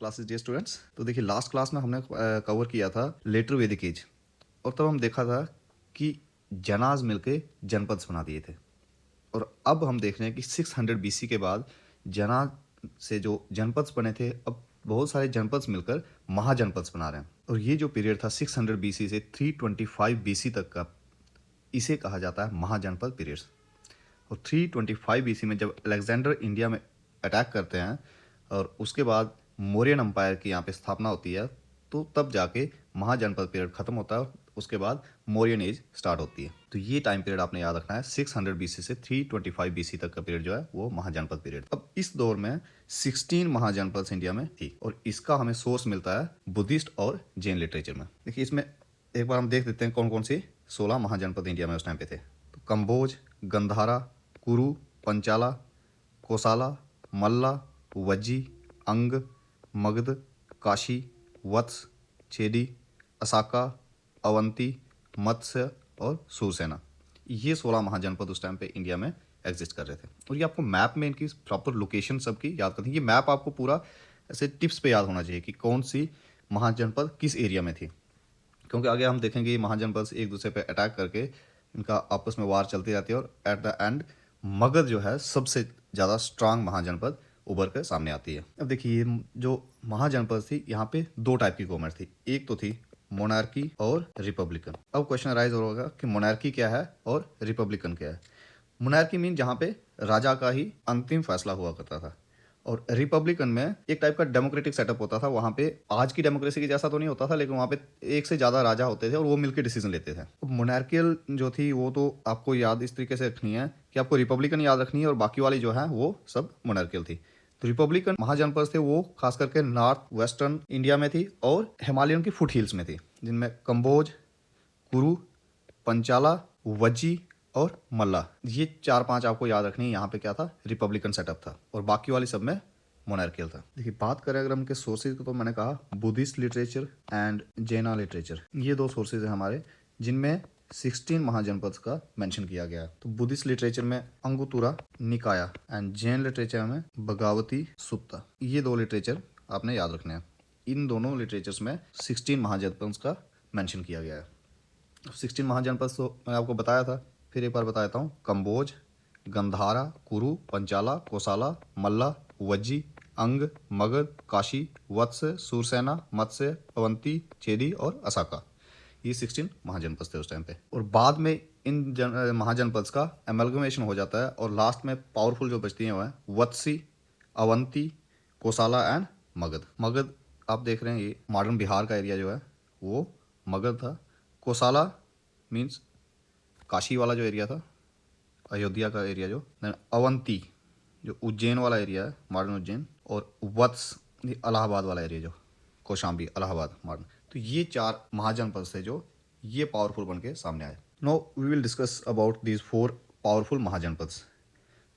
Classes day students. तो देखिए last class में हमने कवर किया था लेटर वैदिक एज, और तब हम देखा था कि जनाज मिलके जनपद बना दिए थे। और अब हम देख रहे हैं कि 600 बीसी के बाद जनाज से जो जनपद बने थे, अब बहुत सारे जनपद मिलकर महाजनपद बना रहे हैं। और ये जो पीरियड था 600 बीसी से 325 बीसी तक का, इसे कहा जाता है महाजनपद पीरियड्स। और 325 बीसी में जब अलेक्जेंडर इंडिया में अटैक करते हैं और उसके बाद मौर्यन एम्पायर की यहाँ पे स्थापना होती है, तो तब जाके महाजनपद पीरियड खत्म होता है और उसके बाद मौर्यन एज स्टार्ट होती है। तो ये टाइम पीरियड आपने याद रखना है, 600 बीसी से 325 बीसी तक का पीरियड जो है वो महाजनपद पीरियड। अब इस दौर में 16 महाजनपद इंडिया में थी, और इसका हमें सोर्स मिलता है बुद्धिस्ट और जैन लिटरेचर में। देखिए इसमें एक बार हम देख देते हैं कौन कौन से 16 महाजनपद इंडिया में उस टाइम पे थे। तो कंबोज, गंधारा, कुरु, पंचाला, कोसाला, मल्ला, वज्जी, अंग, मगध, काशी, वत्स, छेदी, असाका, अवंती, मत्स्य और सूरसेना। ये 16 महाजनपद उस टाइम पे इंडिया में एग्जिस्ट कर रहे थे। और ये आपको मैप में इनकी प्रॉपर लोकेशन सबकी याद करनी है। ये मैप आपको पूरा ऐसे टिप्स पे याद होना चाहिए कि कौन सी महाजनपद किस एरिया में थी, क्योंकि आगे हम देखेंगे ये महाजनपद एक दूसरे पे अटैक करके इनका आपस में वार चलती रहती है, और एट द एंड मगध जो है सबसे ज़्यादा स्ट्रांग महाजनपद उभर कर सामने आती है। अब देखिए ये जो महाजनपद थी, यहाँ पे दो टाइप की गवर्नमेंट थी। एक तो थी मोनार्की और रिपब्लिकन। अब क्वेश्चन अराइज होगा कि मोनार्की क्या है और रिपब्लिकन क्या है। मोनार्की मीन जहाँ पे राजा का ही अंतिम फैसला हुआ करता था, और रिपब्लिकन में एक टाइप का डेमोक्रेटिक सेटअप होता था। वहाँ पे आज की डेमोक्रेसी के जैसा तो नहीं होता था, लेकिन वहाँ पे एक से ज़्यादा राजा होते थे और वो मिलकर डिसीजन लेते थे। मोनार्कियल जो थी वो तो आपको याद इस तरीके से रखनी है कि आपको रिपब्लिकन याद रखनी है, और बाकी वाली जो है वो सब मोनार्कियल थी। तो रिपब्लिकन महाजनपद थे वो खास करके नॉर्थ वेस्टर्न इंडिया में थी और हिमालयन की फुट हिल्स में थी, जिनमें कंबोज, कुरु, पंचाला, वज्जी और मल्ला, ये 4-5 आपको याद रखनी है। यहाँ पे क्या था, रिपब्लिकन सेटअप था, और बाकी वाली सब में मोनार्कियल था। देखिए बात करें अगर हम के सोर्सेज को, तो मैंने कहा बुद्धिस्ट लिटरेचर एंड जैना लिटरेचर, ये दो सोर्सेज हैं हमारे, जिनमें 16 महाजनपद का मेंशन किया गया है। तो बुद्धिस्ट लिटरेचर में अंगुतुरा निकाया एंड जैन लिटरेचर में भगवती सुत्ता, ये दो लिटरेचर आपने याद रखने हैं। इन दोनों लिटरेचर्स में 16 महाजनपद का मेंशन किया गया है। 16 महाजनपद तो मैंने आपको बताया था, फिर एक बार बता देता हूँ। कंबोज, गंधारा, कुरु, पंचाला, कोसाला, मल्ला, वज्जी, अंग, मगध, काशी, वत्स, सूरसेना, मत्स्य, अवंती, छेदी और असाका, ये 16 महाजनपद थे उस टाइम पे। और बाद में इन महाजनपद का एमलगमेशन हो जाता है, और लास्ट में पावरफुल जो बचती हैं वो है वत्सी, अवंती, कोसाला एंड मगध। मगध आप देख रहे हैं, ये मॉडर्न बिहार का एरिया जो है वो मगध था। कोसाला मीन्स काशी वाला जो एरिया था, अयोध्या का एरिया जो, अवंती जो उज्जैन वाला एरिया है, मॉडर्न उज्जैन, और वत्स इलाहाबाद वाला एरिया जो कौशाम्बी इलाहाबाद मॉडर्न। तो ये 4 महाजनपद थे जो ये पावरफुल बन के सामने आए। Now we will discuss about these 4 powerful महाजनपद्स।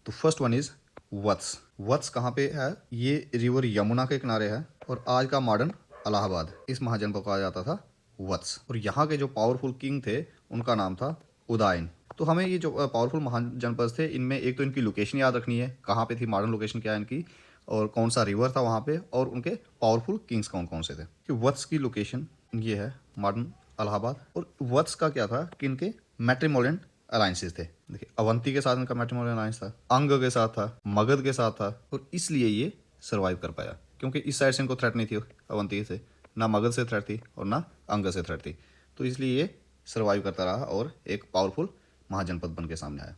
तो first one is Vatsa. Vatsa कहाँ पे है, ये रिवर यमुना के किनारे है, और आज का मॉडर्न इलाहाबाद, इस महाजनपद को कहा जाता था वत्स। और यहाँ के जो पावरफुल किंग थे उनका नाम था उदयन। तो हमें ये जो पावरफुल महाजनपद थे, इनमें एक तो इनकी लोकेशन याद रखनी है, कहाँ पे थी, मॉडर्न लोकेशन क्या है इनकी, और कौन सा रिवर था वहाँ पे, और उनके पावरफुल किंग्स कौन कौन से थे। कि वत्स की लोकेशन ये है मॉडर्न इलाहाबाद। और वत्स का क्या था कि इनके मैट्रिमोनियल अलायंसेस थे। देखिए अवंती के साथ इनका मैट्रिमोनियल अलायंस था, अंग के साथ था, मगध के साथ था, और इसलिए ये सर्वाइव कर पाया, क्योंकि इस साइड से इनको थ्रेट नहीं थी अवंती से, ना मगध से थ्रेट थी और ना अंग से थ्रेट थी। तो इसलिए ये सर्वाइव करता रहा और एक पावरफुल महाजनपद बन के सामने आया।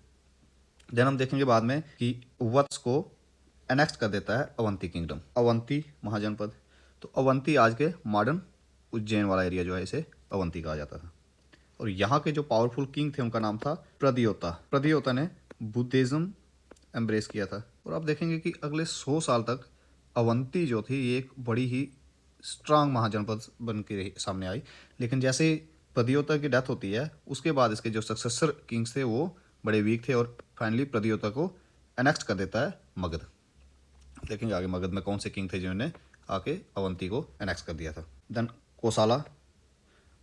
देन हम देखेंगे बाद में कि वत्स को एनेक्ट कर देता है अवंती किंगडम, अवंती महाजनपद। तो अवंती आज के मॉडर्न उज्जैन वाला एरिया जो है, इसे अवंती कहा जाता था। और यहाँ के जो पावरफुल किंग थे उनका नाम था प्रद्योता। प्रद्योता ने बुद्धिज्म एम्ब्रेस किया था। और आप देखेंगे कि अगले 100 साल तक अवंती जो थी ये एक बड़ी ही स्ट्रांग महाजनपद बन के सामने आई। लेकिन जैसे प्रद्योता की डेथ होती है, उसके बाद इसके जो सक्सेसर किंग्स थे वो बड़े वीक थे, और फाइनली प्रद्योता को एनेक्ट कर देता है मगध। देखेंगे आगे मगध में कौन से किंग थे जिन्होंने आके अवंती को एनेक्ट कर दिया था। देन कोसाला।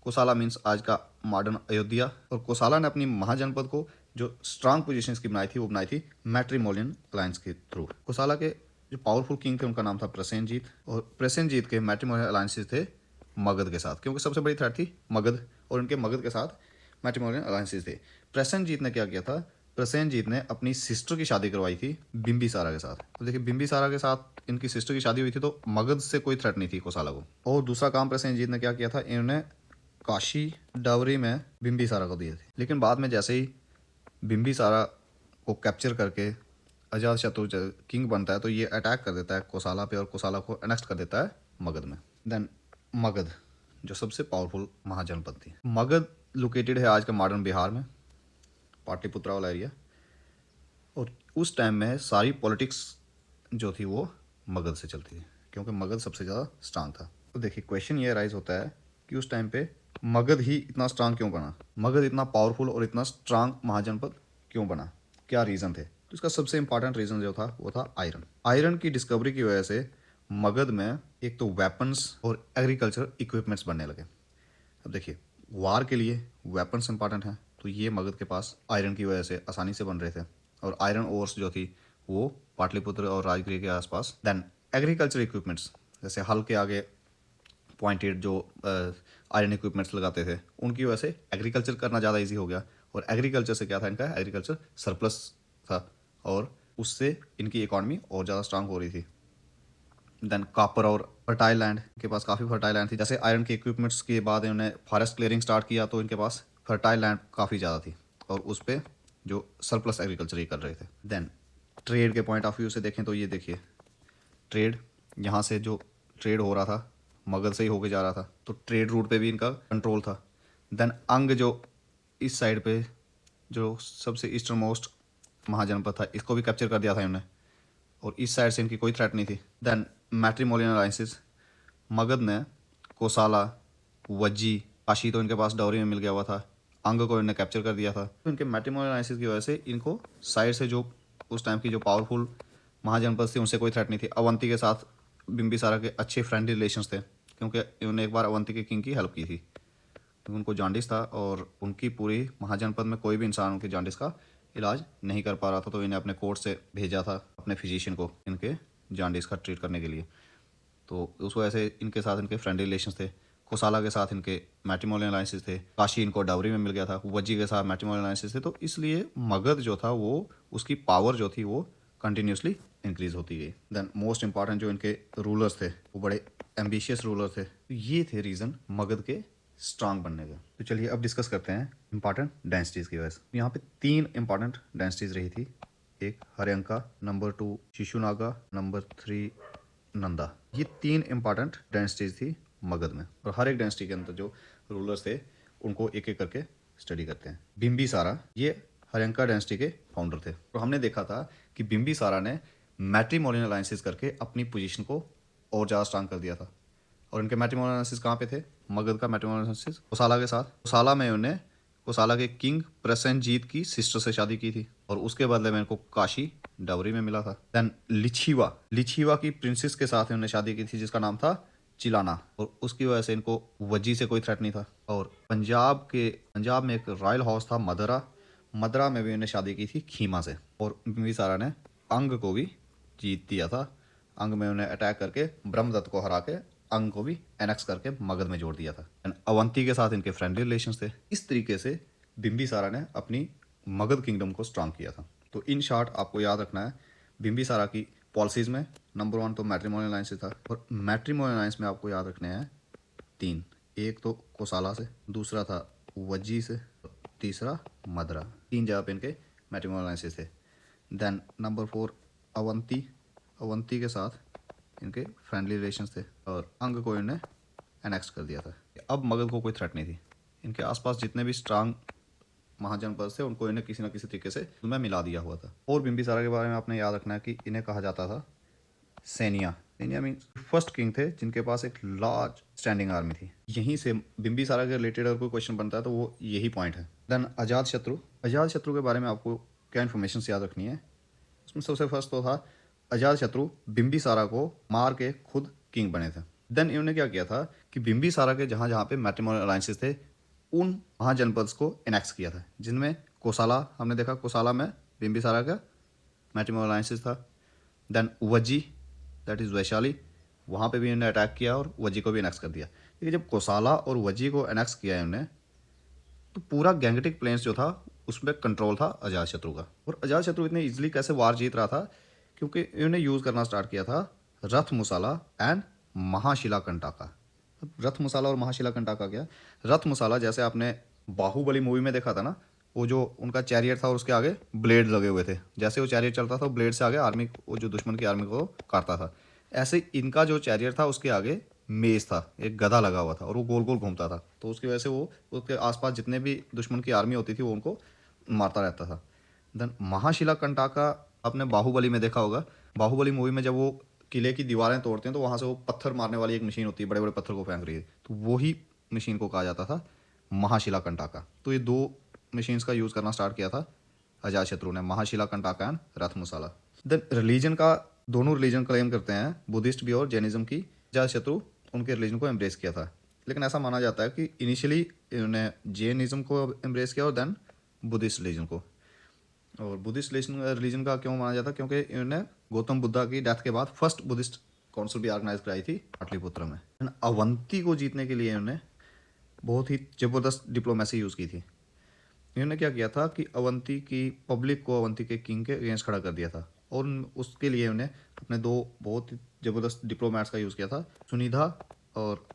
कोसाला मीन्स आज का मॉडर्न अयोध्या। और कोसाला ने अपनी महाजनपद को जो स्ट्रांग पोजीशंस की बनाई थी वो बनाई थी मैट्रिमोनियल अलायंस के थ्रू। कोसाला के जो पावरफुल किंग थे उनका नाम था प्रसेनजीत, और प्रसेनजीत के मैट्रिमोनियल अलायंसेस थे मगध के साथ, क्योंकि सबसे बड़ी थ्रेट थी मगध, और इनके मगध के साथ मैट्रिमोनियल अलायंसेस थे। प्रसेनजीत ने क्या किया था, प्रसेनजीत ने अपनी सिस्टर की शादी करवाई थी बिंबिसारा के साथ। तो देखिए बिंबिसारा के साथ इनकी सिस्टर की शादी हुई थी, तो मगध से कोई थ्रेट नहीं थी कोसाला को। और दूसरा काम प्रसेनजीत ने क्या किया था, इन्होंने काशी डावरी में बिंबिसारा को दिए थे। लेकिन बाद में जैसे ही बिंबिसारा को कैप्चर करके अजातशत्रु किंग बनता है, तो ये अटैक कर देता है कोसाला पे, और कोसाला को अनेक्स्ट कर देता है मगध में। देन मगध जो सबसे पावरफुल महाजनपद थी। मगध लोकेटेड है आज का मॉडर्न बिहार में, पाटलिपुत्रा वाला एरिया। और उस टाइम में सारी पॉलिटिक्स जो थी वो मगध से चलती थी, क्योंकि मगध सबसे ज़्यादा स्ट्रांग था। तो देखिए क्वेश्चन ये राइज होता है कि उस टाइम पे मगध ही इतना स्ट्रांग क्यों बना, मगध इतना पावरफुल और इतना स्ट्रांग महाजनपद क्यों बना, क्या रीज़न थे। तो इसका सबसे इंपॉर्टेंट रीज़न जो था वो था आयरन। आयरन की डिस्कवरी की वजह से मगध में एक तो वेपन्स और एग्रीकल्चर इक्विपमेंट्स बनने लगे। अब देखिए वार के लिए वेपन्स इंपॉर्टेंट हैं, तो ये मगध के पास आयरन की वजह से आसानी से बन रहे थे, और आयरन ओर्स जो थी वो पाटलिपुत्र और राजगृह के आसपास। देन एग्रीकल्चर इक्विपमेंट्स, जैसे हल के आगे पॉइंटेड जो आयरन इक्विपमेंट्स लगाते थे, उनकी वजह से एग्रीकल्चर करना ज़्यादा इजी हो गया। और एग्रीकल्चर से क्या था, इनका एग्रीकल्चर सरप्लस था, और उससे इनकी इकॉनमी और ज़्यादा स्ट्रांग हो रही थी। देन कॉपर और फर्टाइल लैंड, के पास काफ़ी फर्टाइल लैंड थी। जैसे आयरन के इक्विपमेंट्स के बाद इन्होंने फॉरेस्ट क्लियरिंग स्टार्ट किया, तो इनके पास फर्टाइल लैंड काफ़ी ज़्यादा थी, और उस पर जो सरप्लस एग्रीकल्चर ही कर रहे थे। देन ट्रेड के पॉइंट ऑफ व्यू से देखें तो ये देखिए ट्रेड, यहाँ से जो ट्रेड हो रहा था मगध से ही होके जा रहा था, तो ट्रेड रूट पे भी इनका कंट्रोल था। देन अंग जो इस साइड पे जो सबसे ईस्टर्न मोस्ट महाजनपद था, इसको भी कैप्चर कर दिया था इन्होंने, और इस साइड से इनकी कोई थ्रेट नहीं थी। देन मैट्रिमोनियल अलायंसेस, मगध ने कोसाला, वज्जी, काशी तो इनके पास डाउरी में मिल गया हुआ था, अंग को इन्होंने कैप्चर कर दिया था। तो इनके मैट्रिमोनियल अलायंसेस की वजह से इनको साइड से जो उस टाइम की जो पावरफुल महाजनपद थी उनसे कोई थ्रेट नहीं थी। अवंती के साथ बिंबिसारा के अच्छे फ्रेंडली रिलेशंस थे, क्योंकि इन्होंने एक बार अवंती के किंग की हेल्प की थी, क्योंकि उनको जॉन्डिस था, और उनकी पूरी महाजनपद में कोई भी इंसान उनकी जॉन्डिस का इलाज नहीं कर पा रहा था, तो इन्हें अपने कोर्ट से भेजा था अपने फिजिशियन को इनके जॉन्डिस का ट्रीट करने के लिए। तो उस वजह से इनके साथ इनके फ्रेंडली रिलेशंस थे। कोसाला के साथ इनके मैट्रिमोनियल अलायंसेस थे, काशी इनको डाउरी में मिल गया था, वज्जी के साथ मैट्रिमोनियल अलायंसेस थे। तो इसलिए मगध जो था वो उसकी पावर जो थी वो कंटिन्यूसली इंक्रीज होती गई। देन मोस्ट इंपॉर्टेंट जो इनके रूलर्स थे वो बड़े एम्बिशियस रूलर थे। तो ये थे रीज़न मगध के स्ट्रांग बनने का। तो चलिए अब डिस्कस करते हैं इंपॉर्टेंट डायनेस्टीज की वजह से। यहाँ पे 3 इंपॉर्टेंट डायनेस्टीज रही थी, एक हर्यंका, नंबर 2 शिशुनागा, नंबर 3 नंदा। ये 3 इंपॉर्टेंट डायनेस्टीज थी मगध में, और हर एक डायनेस्टी के अंदर जो रूलर्स थे उनको एक एक करके स्टडी करते हैं। बिंबिसारा ये हर्यंका डायनेस्टी के फाउंडर थे, तो हमने देखा था कि बिंबिसारा ने मैट्रिमोनियल अलायंसेस करके अपनी पोजीशन को और ज़्यादा स्ट्रांग कर दिया था। और इनके मैट्रिमोनियल अलायंसेस कहाँ पे थे, मगध का मैट्रिमोनियल अलायंसेस कोसाला के साथ। कोसाला में उन्होंने कोसाला के किंग प्रसेनजीत की सिस्टर से शादी की थी, और उसके बदले में इनको काशी डाउरी में मिला था। देन लिछीवा, लिछीवा की प्रिंसेस के साथ इन्होंने शादी की थी जिसका नाम था चिलाना, और उसकी वजह से इनको वज्जी से कोई थ्रेट नहीं था। और पंजाब में एक रॉयल हाउस था मदरा, मदरा में भी इन्होंने शादी की थी खीमा से, और बिंबिसारा ने अंग को भी जीत दिया था। अंग में उन्हें अटैक करके ब्रह्मदत्त को हरा के अंग को भी एनेक्स करके मगध में जोड़ दिया था। अवंती के साथ इनके फ्रेंडली रिलेशंस थे। इस तरीके से बिंबिसारा ने अपनी मगध किंगडम को स्ट्रांग किया था। तो इन शॉर्ट आपको याद रखना है बिंबिसारा की पॉलिसीज में नंबर 1 तो मैट्रिमोनियल अलायंस था, और मैट्रिमोनियल अलायंस में आपको याद रखने हैं 3, एक तो कोसाला से, दूसरा था वज्जी से, तीसरा मदरा। 3 जगह पे इनके मैट्रिमोनियल अलायंसेस थे। देन नंबर 4 अवंती, अवंती के साथ इनके फ्रेंडली रिलेशंस थे, और अंग को इन्हें एनेक्स कर दिया था। अब मगध को कोई थ्रेट नहीं थी। इनके आसपास जितने भी स्ट्रांग महाजनपद थे उनको इन्हें किसी न किसी तरीके से उनमें मिला दिया हुआ था। और बिंबिसारा के बारे में आपने याद रखना है कि इन्हें कहा जाता था सैनिया। सैनिया मीन फर्स्ट किंग थे जिनके पास एक लार्ज स्टैंडिंग आर्मी थी। यहीं से बिंबिसारा के रिलेटेड अगर कोई क्वेश्चन बनता है तो वो यही पॉइंट है। देन अजातशत्रु, अजातशत्रु के बारे में आपको क्या इन्फॉर्मेशन याद रखनी है, उसमें सबसे फर्स्ट तो था अजातशत्रु बिंबिसारा को मार के खुद किंग बने थे। देन इन्होंने क्या किया था कि बिंबिसारा के जहाँ जहाँ पे मैट्रिमोनियल अलायंसेस थे उन महाजनपद्स को एनेक्स किया था, जिनमें कोसाला हमने देखा, कोसाला में बिंबिसारा का मैट्रिमोनियल अलायंसेस था। Then Vajji, that is Vaishali, वहाँ पे भी इन्होंने अटैक किया और वजी को भी एनेक्स कर दिया। लेकिन जब कोसाला और वजी को एनेक्स किया है इन्होंने, तो पूरा गैंगटिक प्लेन्स जो था उसमें कंट्रोल था अजातशत्रु का। और अजातशत्रु इतने इजीली कैसे वार जीत रहा था, क्योंकि इन्होंने यूज़ करना स्टार्ट किया था रथ मुसाला एंड महाशिला कंटाका। अब रथ मुसाला और महाशिला कंटाका क्या? रथ मुसाला जैसे आपने बाहुबली मूवी में देखा था ना, वो जो उनका चैरियर था और उसके आगे ब्लेड लगे हुए थे, जैसे वो चैरियर चलता था ब्लेड से आगे आर्मी, वो जो दुश्मन की आर्मी को काटता था, ऐसे इनका जो चैरियर था उसके आगे मेज था, एक गधा लगा हुआ था और वो गोल गोल घूमता था। तो उसकी वजह से वो उसके आसपास जितने भी दुश्मन की आर्मी होती थी वो उनको मारता रहता था। देन महाशिला कंटाका आपने बाहुबली में देखा होगा। बाहुबली मूवी में जब वो किले की दीवारें तोड़ते हैं तो वहाँ से वो पत्थर मारने वाली एक मशीन होती है, बड़े बड़े पत्थर को फेंक रही है, तो वही मशीन को कहा जाता था महाशिला कंटाका। तो ये दो मशीन्स का यूज़ करना स्टार्ट किया था अजातशत्रु ने, महाशिला कंटाका एंड रथ मुसाला। देन रिलीजन का, दोनों रिलीजन क्लेम करते हैं, बुद्धिस्ट भी और जैनिज्म की। अजातशत्रु उनके रिलीजन को एम्ब्रेस किया था, लेकिन ऐसा माना जाता है कि इनिशियली इन्होंने जैनिज्म को एम्ब्रेस किया और देन बुद्धिस्ट रिलीजन को। और बुद्धिस्ट रिलीजन का क्यों माना जाता है? क्योंकि इन्होंने गौतम बुद्धा की डेथ के बाद फर्स्ट बुद्धिस्ट काउंसिल भी ऑर्गेनाइज कराई थी पाटलिपुत्र में। अवंती को जीतने के लिए इन्होंने बहुत ही ज़बरदस्त डिप्लोमेसी यूज़ की थी। इन्होंने क्या किया था कि अवंती की पब्लिक को अवंती के किंग के अगेंस्ट खड़ा कर दिया था, और उसके लिए उन्हें अपने दो बहुत ही ज़बरदस्त डिप्लोमेट्स का यूज़ किया था, सुनिधा और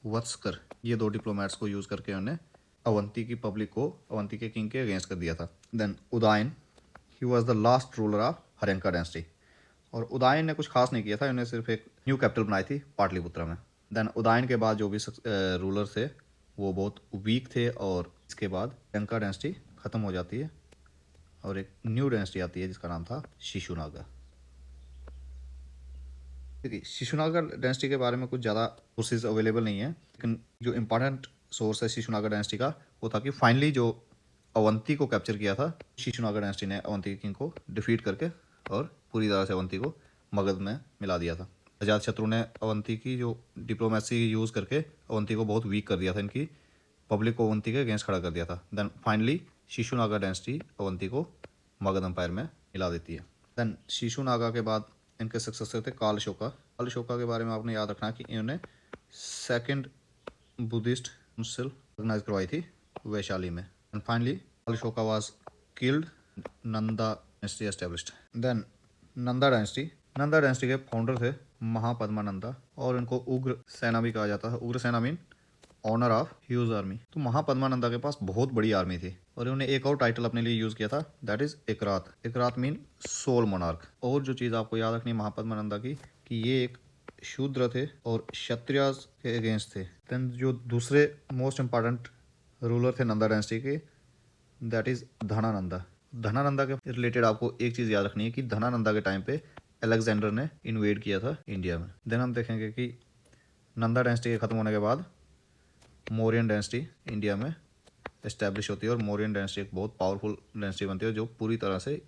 वत्सकर। ये दो डिप्लोमेट्स को यूज़ करके उन्होंने अवंती की पब्लिक को अवंती के किंग के अगेंस्ट कर दिया था। Then Udayan, he was the last ruler of Haryanka dynasty. और उदयन ने कुछ खास नहीं किया था, इन्होंने सिर्फ एक न्यू कैपिटल बनाई थी पाटलिपुत्र में। देन उदयन के बाद जो भी रूलर थे वो बहुत वीक थे, और इसके बाद हर्यंका डायनेस्टी ख़त्म हो जाती है और एक न्यू डायनेस्टी आती है जिसका नाम था शिशुनागा। देखिए, शिशुनागा डायनेस्टी के बारे में कुछ ज़्यादा सोर्सेज अवेलेबल नहीं है, लेकिन जो इम्पोर्टेंट सोर्स है शिशुनागा डायनेस्टी का वो था कि फाइनली जो अवंती को कैप्चर किया था शिशुनागा डायनेस्टी ने, अवंती के किंग को डिफीट करके और पूरी तरह से अवंती को मगध में मिला दिया था। अजातशत्रु ने अवंती की जो डिप्लोमेसी यूज़ करके अवंती को बहुत वीक कर दिया था, इनकी पब्लिक को अवंती के अगेंस्ट खड़ा कर दिया था। Then finally Shishunaga dynasty Avanti को मगध एम्पायर में मिला देती है। देन शिशुनागा के बाद इनके सक्सेसर थे काल अशोका। काल अशोका के बारे में आपने याद रखना कि इन्होंने सेकंड बुद्धिस्ट काउंसिल ऑर्गेनाइज करवाई थी वैशाली में। And finally Kalashoka was killed, Nanda dynasty established. Then Nanda dynasty के फाउंडर थे महापद्मानंदा, और इनको उग्र सेना भी कहा जाता है। Ugrasena mean owner of huge army. तो महापद्मानंदा के पास बहुत बड़ी आर्मी थी, और उन्होंने एक और टाइटल अपने लिए यूज किया था, दैट इज एकरात। एकरात मीन सोल मोनार्क। और जो चीज़ आपको याद रखनी है महापद्मानंदा की, कि ये एक शूद्र थे और क्षत्रियास के अगेंस्ट थे। देन जो दूसरे मोस्ट इंपॉर्टेंट रूलर थे नंदा डायनेस्टी के, दैट इज धनानंदा। धनानंदा के रिलेटेड आपको एक चीज़ याद रखनी है कि धनानंदा के टाइम पे अलेक्जेंडर ने इन्वेड किया था इंडिया में। देन हम देखेंगे कि नंदा डायनेस्टी के ख़त्म होने के बाद मौर्यन डायनेस्टी इंडिया में इस्टेब्लिश होती है, और मौर्यन डायनेस्टी एक बहुत पावरफुल डायनेस्टी बनती है जो पूरी तरह से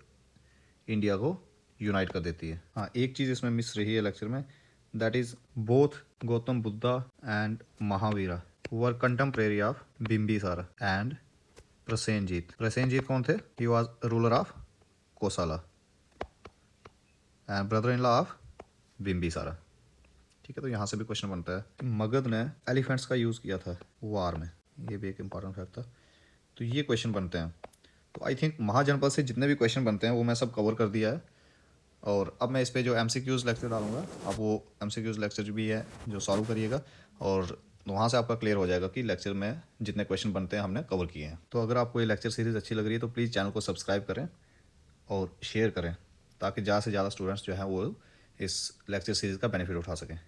इंडिया को यूनाइट कर देती है। हाँ, एक चीज़ इसमें मिस रही है लेक्चर में, that is both Gautam Buddha and Mahavira were contemporary of Bimbisara and Prasenjit. Prasenjit कौन थे? He was ruler of कोसाला and brother in law of Bimbisara. ठीक है, तो यहाँ से भी क्वेश्चन बनता है। मगध ने एलिफेंट्स का यूज़ किया था वार में, ये भी एक इंपॉर्टेंट फैक्ट था। तो ये क्वेश्चन बनते हैं। तो आई थिंक महाजनपद से जितने भी क्वेश्चन बनते हैं वो मैं सब कवर कर दिया है, और अब मैं इस पे जो MCQs लेक्चर डालूंगा, आप वो MCQs लेक्चर भी है जो सॉल्व करिएगा, और वहाँ से आपका क्लियर हो जाएगा कि लेक्चर में जितने क्वेश्चन बनते हैं हमने कवर किए हैं। तो अगर आपको ये लेक्चर सीरीज़ अच्छी लग रही है तो प्लीज़ चैनल को सब्सक्राइब करें और शेयर करें, ताकि ज़्यादा से ज़्यादा स्टूडेंट्स जो हैं वो इस लेक्चर सीरीज़ का बेनिफिट उठा सकें।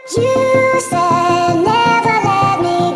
You said never let me